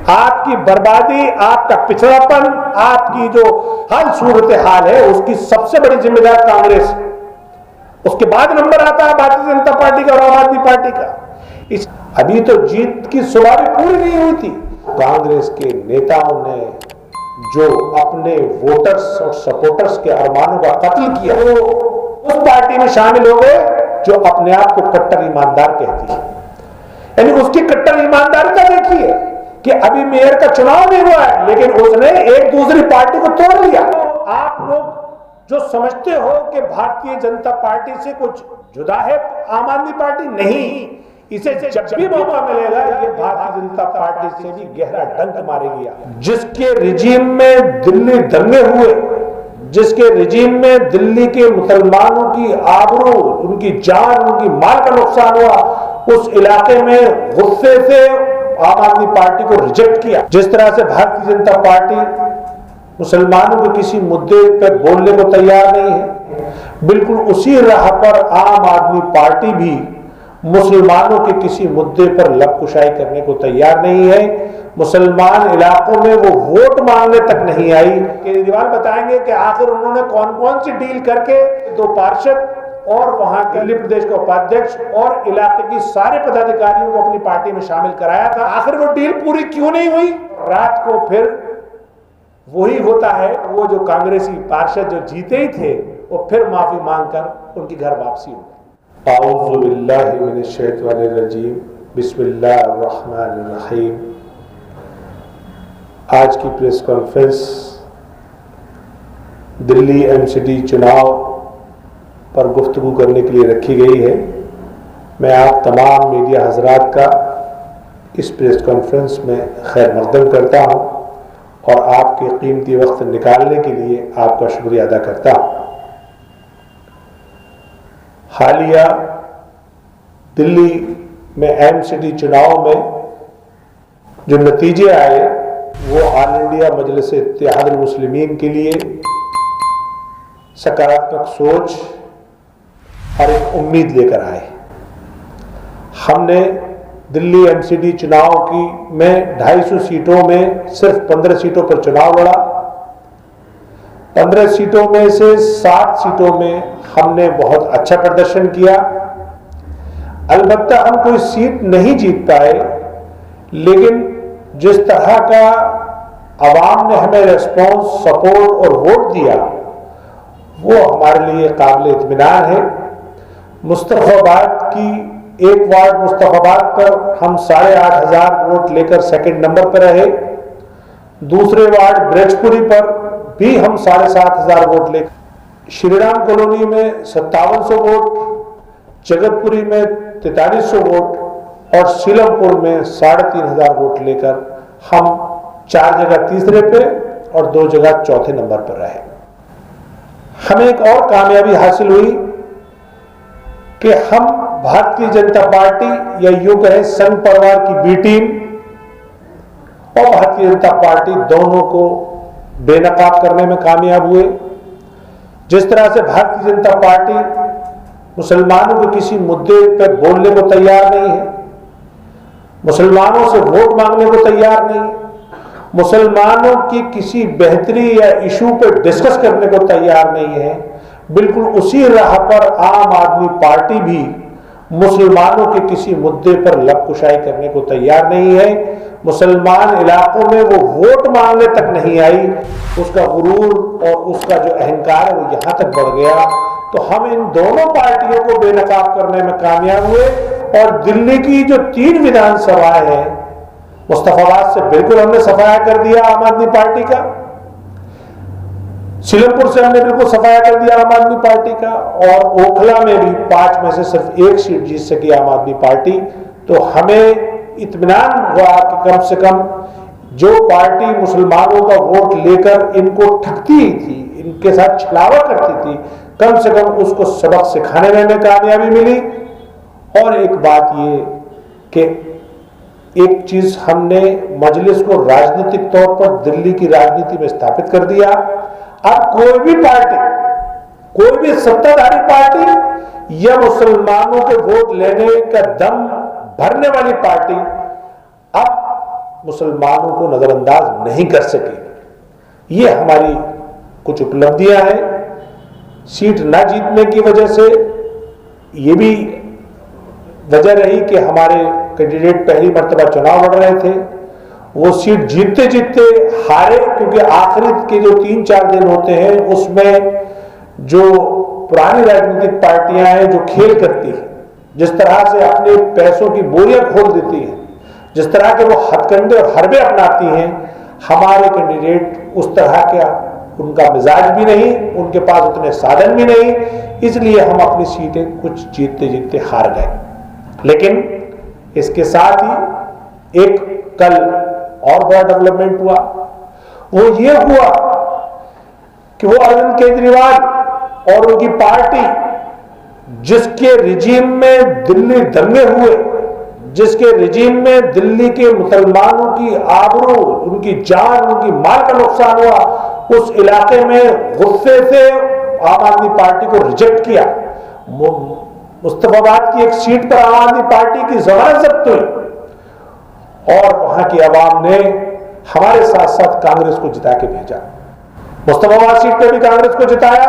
आपकी बर्बादी, आपका पिछड़ापन, आपकी जो हाल सूरत हाल है उसकी सबसे बड़ी जिम्मेदार कांग्रेस। उसके बाद नंबर आता है भारतीय जनता पार्टी का और आम आदमी पार्टी का। अभी तो जीत की सुबह भी पूरी नहीं हुई थी। कांग्रेस के नेताओं ने जो अपने वोटर्स और सपोर्टर्स के अरमानों का कत्ल किया, वो उस पार्टी में शामिल हो गए जो अपने आप को कट्टर ईमानदार कहती है। यानी उसकी कट्टर ईमानदारिता देखिए कि अभी मेयर का चुनाव नहीं हुआ है लेकिन उसने एक दूसरी पार्टी को तोड़ लिया। आप लोग जो समझते हो कि भारतीय जनता पार्टी से कुछ जुदा है आम आदमी पार्टी, नहीं, इसे जब भी मौका मिलेगा ये भारतीय जनता पार्टी से भी गहरा डंक मारेगी। जिसके रिजीम में दिल्ली दंगे हुए, जिसके रिजीम में दिल्ली के मुसलमानों की आबरू, उनकी जान, उनकी माल का नुकसान हुआ, उस इलाके में गुस्से से आम आदमी पार्टी को रिजेक्ट किया। जिस तरह से भारतीय जनता पार्टी मुसलमानों के किसी मुद्दे पर बोलने को तैयार नहीं है, बिल्कुल उसी राह पर आम आदमी पार्टी भी मुसलमानों के किसी मुद्दे पर लबकुशाई करने को तैयार नहीं है। मुसलमान इलाकों में वो वोट मांगने तक नहीं आई। केजरीवाल बताएंगे कि आखिर उन्होंने कौन कौन सी डील करके 2 पार्षद और वहां के दिल्ली प्रदेश के उपाध्यक्ष और इलाके की सारे पदाधिकारियों को अपनी पार्टी में शामिल कराया था। आखिर वो डील पूरी क्यों नहीं हुई? रात को फिर वही होता है, वो जो कांग्रेसी पार्षद जो जीते ही थे वो फिर माफी मांगकर उनकी घर वापसी हो गई। आऊज़ु बिल्लाहि मिनश शैतानिर रजीम, बिस्मिल्लाहिर्रहमानिर रहीम। आज की प्रेस कॉन्फ्रेंस दिल्ली एमसीडी चुनाव पर गुफ्तगू करने के लिए रखी गई है। मैं आप तमाम मीडिया हजरात का इस प्रेस कॉन्फ्रेंस में खैर मकदम करता हूं और आपके कीमती वक्त निकालने के लिए आपका शुक्रिया अदा करता हूं। हालिया दिल्ली में एमसीडी चुनाव में जो नतीजे आए वो ऑल इंडिया मजलिस इत्तेहादुल मुस्लिमीन के लिए सकारात्मक सोच और एक उम्मीद लेकर आए। हमने दिल्ली एमसीडी चुनाव की में 250 सीटों में सिर्फ 15 सीटों पर चुनाव लड़ा। 15 सीटों में से 7 सीटों में हमने बहुत अच्छा प्रदर्शन किया। अलबत्ता हम कोई सीट नहीं जीत पाए, लेकिन जिस तरह का आवाम ने हमें रिस्पॉन्स, सपोर्ट और वोट दिया वो हमारे लिए काबिल इत्मीनान है। मुस्तफाबाद की एक वार्ड मुस्तफाबाद पर हम 8,500 वोट लेकर सेकंड नंबर पर रहे। दूसरे वार्ड ब्रजपुरी पर भी हम 7,500 वोट लेकर, श्रीराम कॉलोनी में 5700 वोट, जगतपुरी में 4300 वोट और सीलमपुर में 3,500 वोट लेकर हम 4 जगह तीसरे पे और 2 जगह चौथे नंबर पर रहे। हमें एक और कामयाबी हासिल हुई कि हम भारतीय जनता पार्टी या यूं कहें संघ परिवार की बी टीम और भारतीय जनता पार्टी दोनों को बेनकाब करने में कामयाब हुए। जिस तरह से भारतीय जनता पार्टी मुसलमानों के किसी मुद्दे पर बोलने को तैयार नहीं है, मुसलमानों से वोट मांगने को तैयार नहीं है, मुसलमानों की किसी बेहतरी या इशू पर डिस्कस करने को तैयार नहीं है, बिल्कुल उसी राह पर आम आदमी पार्टी भी मुसलमानों के किसी मुद्दे पर लबकुशाई करने को तैयार नहीं है। मुसलमान इलाकों में वो वोट मांगने तक नहीं आई। उसका गुरूर और उसका जो अहंकार है वो यहां तक बढ़ गया। तो हम इन दोनों पार्टियों को बेनकाब करने में कामयाब हुए और दिल्ली की जो 3 विधानसभाएं हैं, मुस्तफाबाद से बिल्कुल हमने सफाया कर दिया आम आदमी पार्टी का, सीलमपुर से हमने बिल्कुल सफाया कर दिया आम आदमी पार्टी का, और ओखला में भी 5 में से सिर्फ 1 सीट जीत सकी आम आदमी पार्टी। तो हमें इत्मीनान हुआ कि कम से कम जो पार्टी मुसलमानों का वोट लेकर इनको ठगती ही थी, इनके साथ छलावा करती थी, कम से कम उसको सबक सिखाने में हमें कामयाबी मिली। और एक बात ये कि एक चीज हमने मजलिस को राजनीतिक तौर पर दिल्ली की राजनीति में स्थापित कर दिया। अब कोई भी पार्टी, कोई भी सत्ताधारी पार्टी या मुसलमानों के वोट लेने का दम भरने वाली पार्टी अब मुसलमानों को नजरअंदाज नहीं कर सके। ये हमारी कुछ उपलब्धियां हैं। सीट न जीतने की वजह से ये भी वजह रही कि हमारे कैंडिडेट पहली मर्तबा चुनाव लड़ रहे थे, वो सीट जीतते जीतते हारे, क्योंकि आखिरी के जो 3-4 दिन होते हैं उसमें जो पुरानी राजनीतिक पार्टियां हैं जो खेल करती हैं, जिस तरह से अपने पैसों की बोरियां खोल देती हैं, जिस तरह के वो हथकंडे और हरबे अपनाती हैं, हमारे कैंडिडेट उस तरह का उनका मिजाज भी नहीं, उनके पास उतने साधन भी नहीं, इसलिए हम अपनी सीटें कुछ जीतते जीतते हार गए। लेकिन इसके साथ ही एक कल और बड़ा डेवलपमेंट हुआ, वो ये हुआ कि वो अरविंद केजरीवाल और उनकी पार्टी, जिसके रिजीम में दिल्ली दंगे हुए, जिसके रिजीम में दिल्ली के मुसलमानों की आबरू, उनकी जान, उनकी माल का नुकसान हुआ, उस इलाके में गुस्से से आम आदमी पार्टी को रिजेक्ट किया। मुस्तफाबाद की एक सीट पर आम आदमी पार्टी की जमानत जब्त हुई और वहां की आवाम ने हमारे साथ साथ कांग्रेस को जिता के भेजा। मुस्तफाबाद सीट पे भी कांग्रेस को जिताया,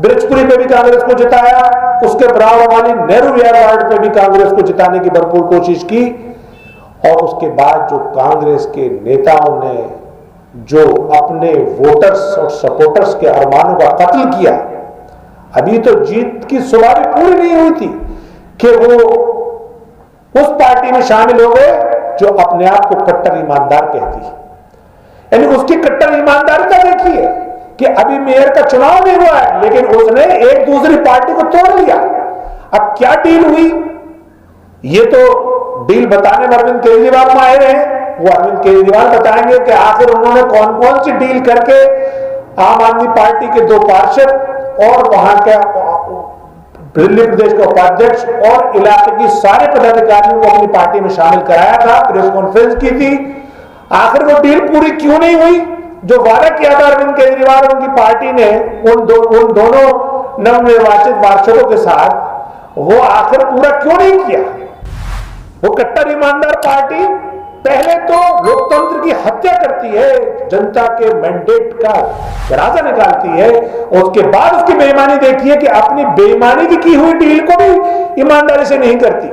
ब्रिजपुरी पे भी कांग्रेस को जिताया, उसके बराबर वाली नेहरू विहार वार्ड पे भी कांग्रेस को जिताने की भरपूर कोशिश की। और उसके बाद जो कांग्रेस के नेताओं ने जो अपने वोटर्स और सपोर्टर्स के अरमानों का कत्ल किया, अभी तो जीत की सवारी पूरी नहीं हुई थी कि वो उस पार्टी में शामिल हो गए जो अपने आप को कट्टर ईमानदार कहती है। यानी उसकी कट्टर ईमानदारिता देखिए कि अभी मेयर का चुनाव नहीं हुआ है, लेकिन उसने एक दूसरी पार्टी को तोड़ लिया। अब क्या डील हुई, ये तो डील बताने में अरविंद केजरीवाल माहिर हैं, वो अरविंद केजरीवाल बताएंगे कि आखिर उन्होंने कौन कौन सी डील करके आम आदमी पार्टी के 2 पार्षद और वहां का दिल्ली प्रदेश का उपाध्यक्ष और इलाके की सारे पदाधिकारियों को अपनी पार्टी में शामिल कराया था, प्रेस कॉन्फ्रेंस की थी। आखिर वो डील पूरी क्यों नहीं हुई? जो वादा किया था अरविंद केजरीवाल उनकी पार्टी ने उन दोनों नवनिर्वाचित पार्षदों के साथ, वो आखिर पूरा क्यों नहीं किया? वो कट्टर ईमानदार पार्टी पहले तो लोकतंत्र की हत्या करती है, जनता के मैंडेट का राजा निकालती है, और उसके बाद उसकी बेईमानी देखिए कि अपनी बेईमानी की हुई डील को भी ईमानदारी से नहीं करती।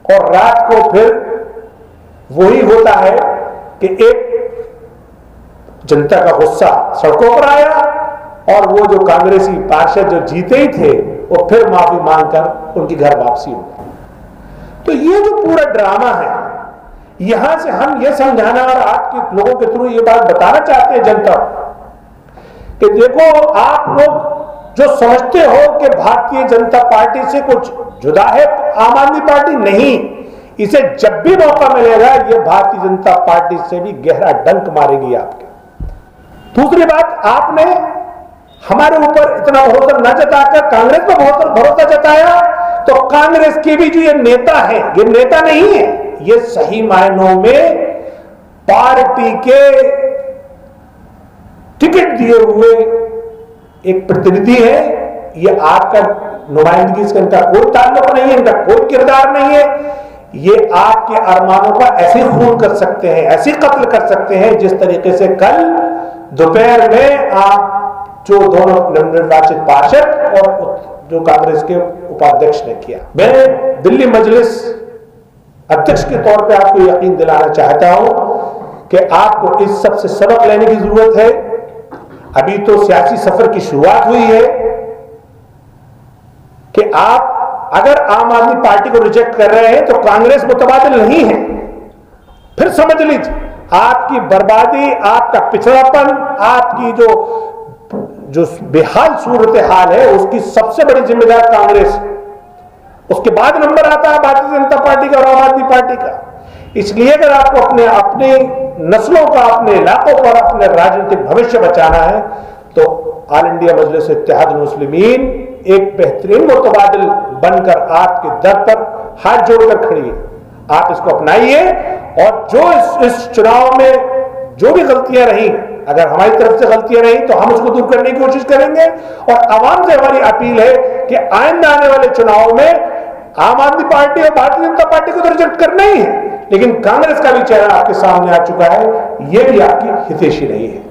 और रात को फिर वही होता है कि एक जनता का गुस्सा सड़कों पर आया और वो जो कांग्रेसी पार्षद जो जीते ही थे वो फिर माफी मांगकर उनकी घर वापसी हो गई। तो ये जो पूरा ड्रामा है, यहां से हम ये समझाना और आपके लोगों के थ्रू ये बात बताना चाहते हैं जनता कि देखो, आप लोग जो समझते हो कि भारतीय जनता पार्टी से कुछ जुदा है आम आदमी पार्टी, नहीं, इसे जब भी मौका मिलेगा ये भारतीय जनता पार्टी से भी गहरा डंक मारेगी आपके। दूसरी बात, आपने हमारे ऊपर इतना भरोसा न जताकर कांग्रेस पर भरोसा जताया, तो कांग्रेस के भी जो ये नेता है, ये नेता नहीं है, ये सही मायनों में पार्टी के टिकट दिए हुए एक प्रतिनिधि है। ये आपका नुमाइंदगी से इनका कोई ताल्लुक नहीं है, इनका कोई किरदार नहीं है। ये आपके अरमानों का ऐसे खून कर सकते हैं, ऐसे कत्ल कर सकते हैं जिस तरीके से कल दोपहर में आप जो दोनों नवनिर्वाचित पार्षद और जो कांग्रेस के उपाध्यक्ष ने किया। मैं दिल्ली मजलिस अध्यक्ष के तौर पे आपको यकीन दिलाना चाहता हूं कि आपको इस सब से सबक लेने की जरूरत है। अभी तो सियासी सफर की शुरुआत हुई है कि आप अगर आम आदमी पार्टी को रिजेक्ट कर रहे हैं तो कांग्रेस मुतबादिल नहीं है। फिर समझ लीजिए, आपकी बर्बादी, आपका पिछड़ापन, आपकी जो बेहाल सूरत हाल है उसकी सबसे बड़ी जिम्मेदार कांग्रेस है। उसके बाद नंबर आता है भारतीय जनता पार्टी का और आम आदमी पार्टी का। इसलिए अगर आपको अपने नस्लों का, अपने इलाकों पर अपने राजनीतिक भविष्य बचाना है तो ऑल इंडिया मजलिस इत्तेहादुल मुस्लिमीन एक बेहतरीन मुतबादिल बनकर आपके दर पर हाथ जोड़कर खड़ी है। आप इसको अपनाइए और जो इस चुनाव में जो भी गलतियां रही, अगर हमारी तरफ से गलतियां रही तो हम उसको दूर करने की कोशिश करेंगे। और आवाम से हमारी अपील है कि आइंदा आने वाले चुनाव में आम आदमी पार्टी और भारतीय जनता पार्टी को तो रिजेक्ट करना ही है, लेकिन कांग्रेस का भी चेहरा आपके सामने आ चुका है, यह भी आपकी हितैषी नहीं है।